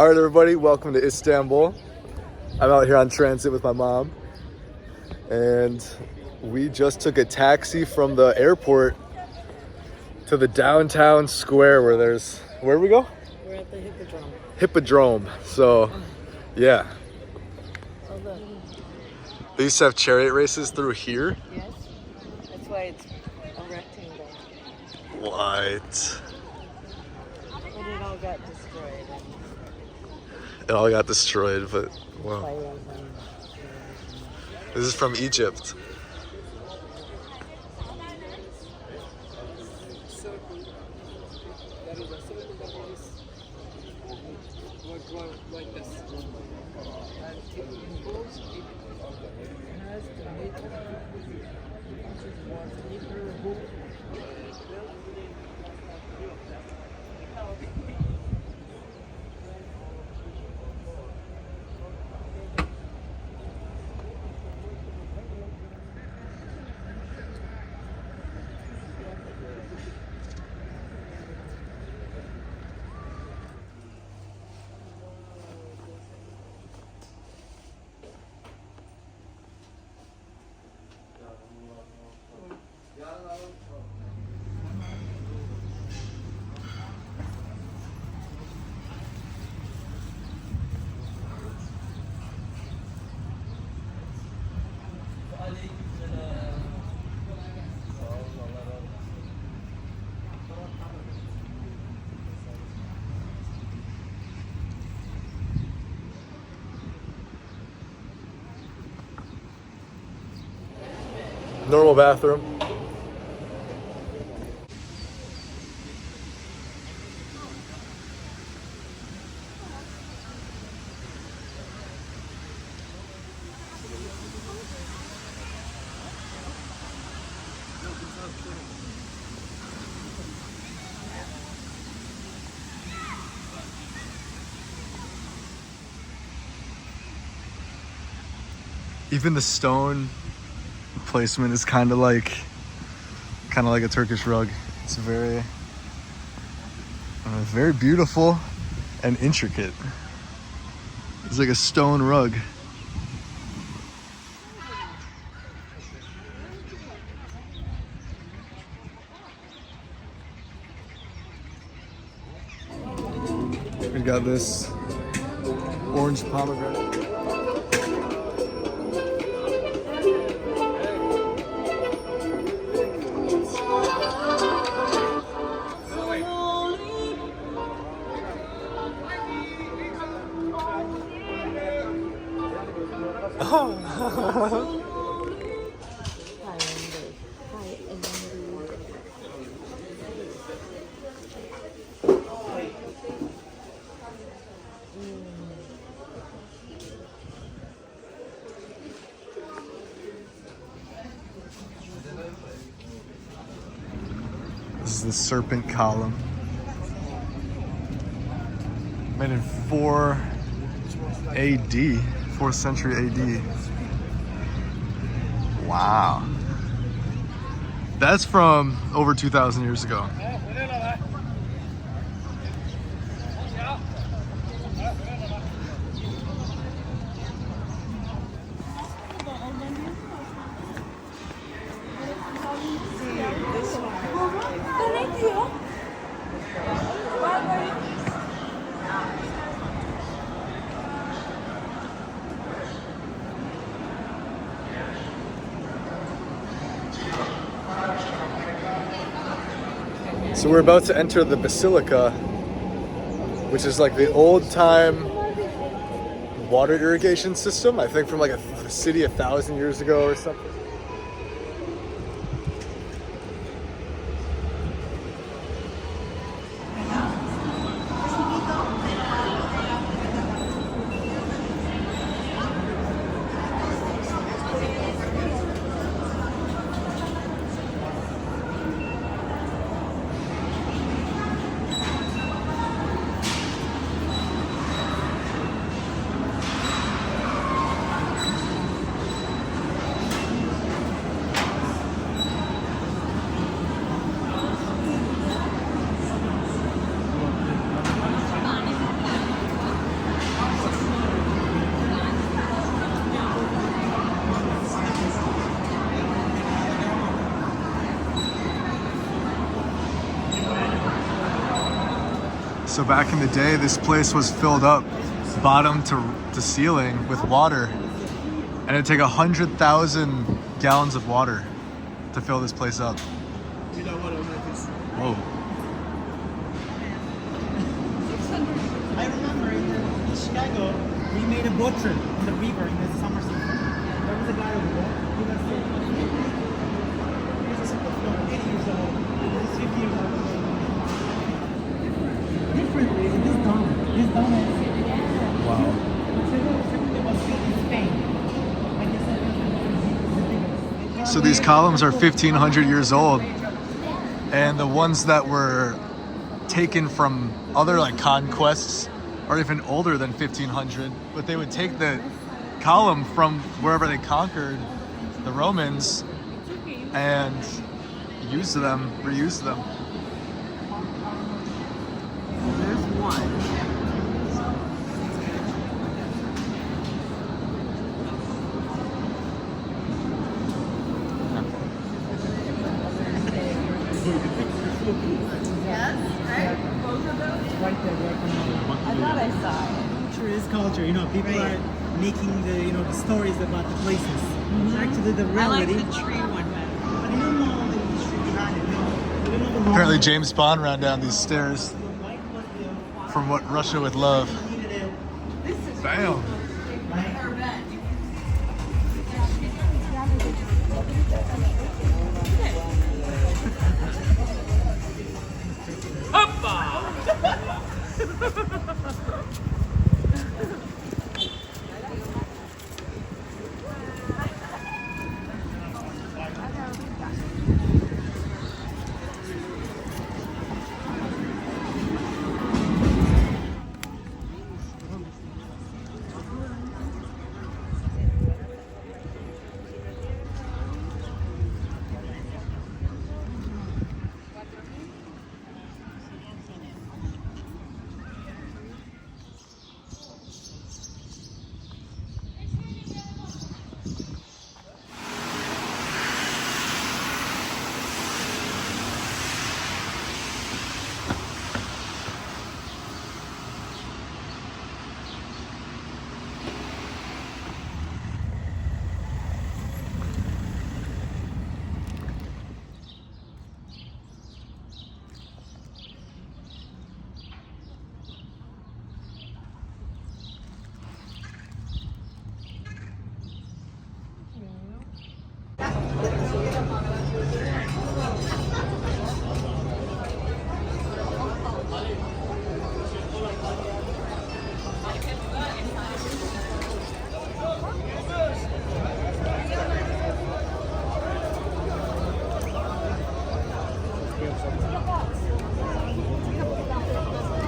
All right, everybody, welcome to Istanbul. I'm out here on transit with my mom, and we just took a taxi from the airport to the downtown square where there's, where do we go? We're at the Hippodrome. Hippodrome. So, yeah. Oh, look. They used to have chariot races through here. Yes. That's why it's a rectangle. What? But it all got destroyed. It all got destroyed, but wow. Fires This is from Egypt. Normal bathroom. Even the stone placement is kind of like a Turkish rug. It's very beautiful and intricate. It's like a stone rug. We got this orange pomegranate. This is the serpent column. Made in 4 AD, 4th century AD. Wow. That's from over 2,000 years ago. So we're about to enter the Basilica, which is like the old time water irrigation system, I think from like a city 1,000 years ago or something. So back in the day, this place was filled up bottom to ceiling with water. And it'd take 100,000 gallons of water to fill this place up. Whoa. I remember in Chicago, we made a boat trip in the river in the summer season. There was a guy over there. He was 80 years old. He was 50 years old. Differently, this dome. This dome is. Wow. It was built in Spain. So these columns are 1,500 years old. And the ones that were taken from other like conquests are even older than 1,500. But they would take the column from wherever they conquered the Romans and use them, reuse them. There's one. Yes, right? Both of those? Right there, right there. I thought I saw it. Culture is culture. You know, people are making the stories about the places. Actually, the I like reality. the tree one better. But you don't know the history behind it. You know, you don't know the Apparently moment. James Bond ran down these stairs from What Russia Would Love. This is Bam. her bed.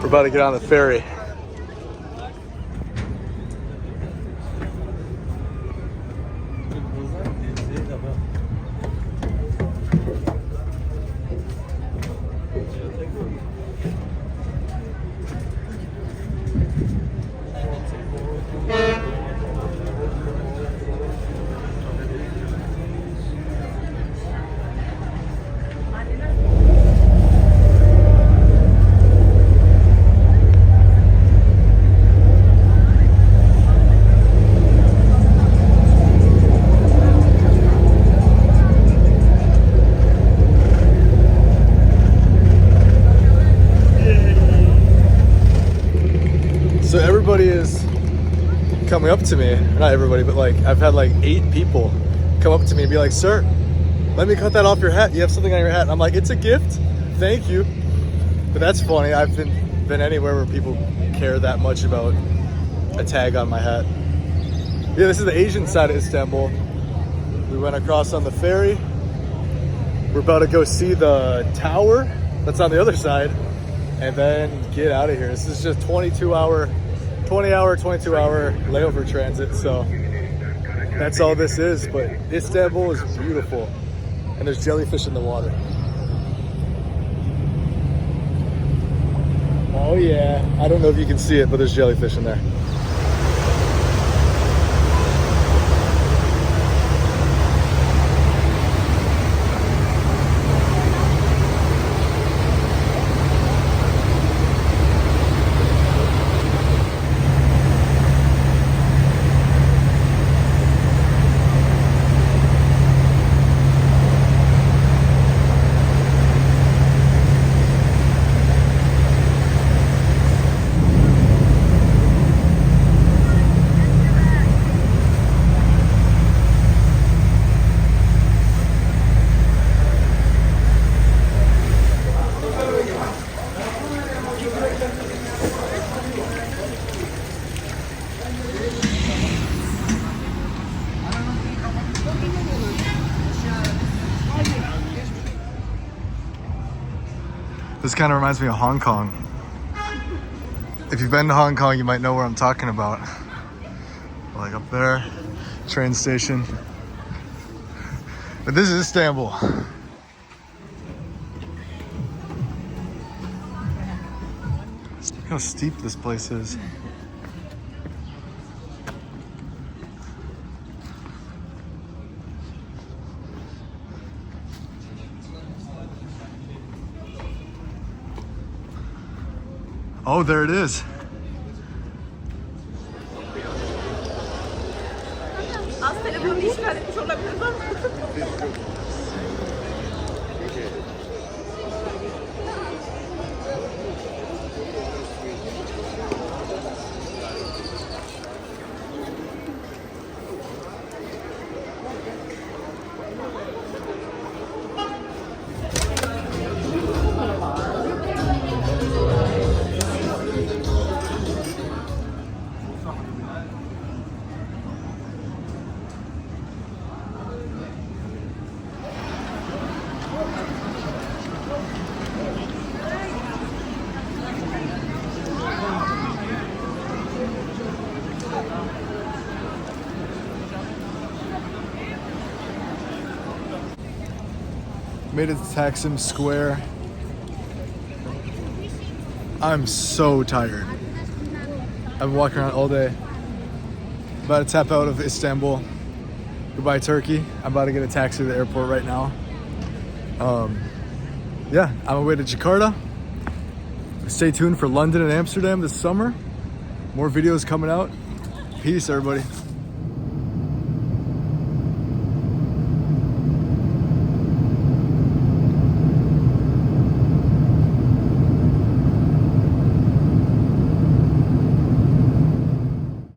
We're about to get on the ferry. So everybody is coming up to me, not everybody, but like I've had like 8 people come up to me and be like, "Sir, let me cut that off your hat. You have something on your hat." And I'm like, "It's a gift. Thank you." But that's funny. I've been anywhere where people care that much about a tag on my hat. Yeah, this is the Asian side of Istanbul. We went across on the ferry. We're about to go see the tower that's on the other side and then get out of here. This is just 20-hour layover transit. So that's all this is. But Istanbul is beautiful and there's jellyfish in the water. Oh yeah, I don't know if you can see it, but there's jellyfish in there. This kind of reminds me of Hong Kong. If you've been to Hong Kong, you might know where I'm talking about. Like up there, train station. But this is Istanbul. Look how steep this place is. Oh, there it is. Az telefonu işgal etmiş olabiliriz ama. Made it to Taksim Square. I'm so tired. I've been walking around all day. About to tap out of Istanbul. Goodbye, Turkey. I'm about to get a taxi to the airport right now. Yeah, I'm on my way to Jakarta. Stay tuned for London and Amsterdam this summer. More videos coming out. Peace, everybody.